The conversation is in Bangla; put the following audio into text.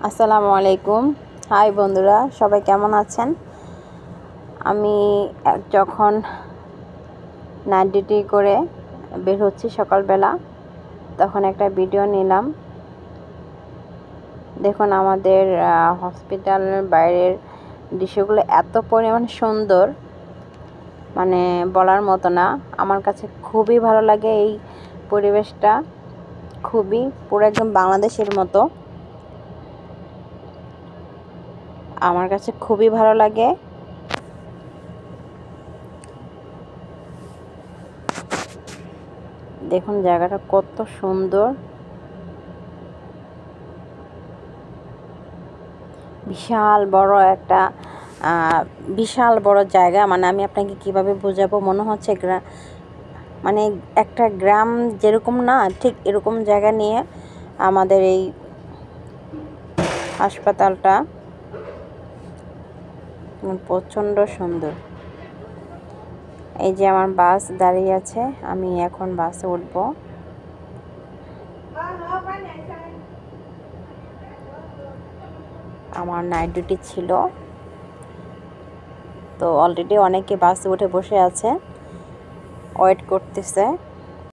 আসসালামু আলাইকুম। হাই বন্ধুরা, সবাই কেমন আছেন? আমি যখন নাইট ডিউটি করে বের হচ্ছি সকালবেলা, তখন একটা ভিডিও নিলাম। দেখুন আমাদের হসপিটালের বাইরের দৃশ্যগুলো এত পরিমাণ সুন্দর, মানে বলার মতো না। আমার কাছে খুবই ভালো লাগে এই পরিবেশটা, খুবই পুরো একদম বাংলাদেশের মতো। আমার কাছে খুবই ভালো লাগে। দেখুন জায়গাটা কত সুন্দর, বিশাল বড় জায়গা। মানে আমি আপনাকে কিভাবে বোঝাবো, মনে হচ্ছে মানে একটা গ্রাম যেরকম না, ঠিক এরকম জায়গা নিয়ে আমাদের এই হাসপাতালটা প্রচণ্ড সুন্দর। এই যে আমার বাস দাঁড়িয়ে আছে, আমি এখন বাসে উঠব। আমার নাইট ডিউটি ছিল, তো অলরেডি অনেকে বাসে উঠে বসে আছে, ওয়েট করতেছে।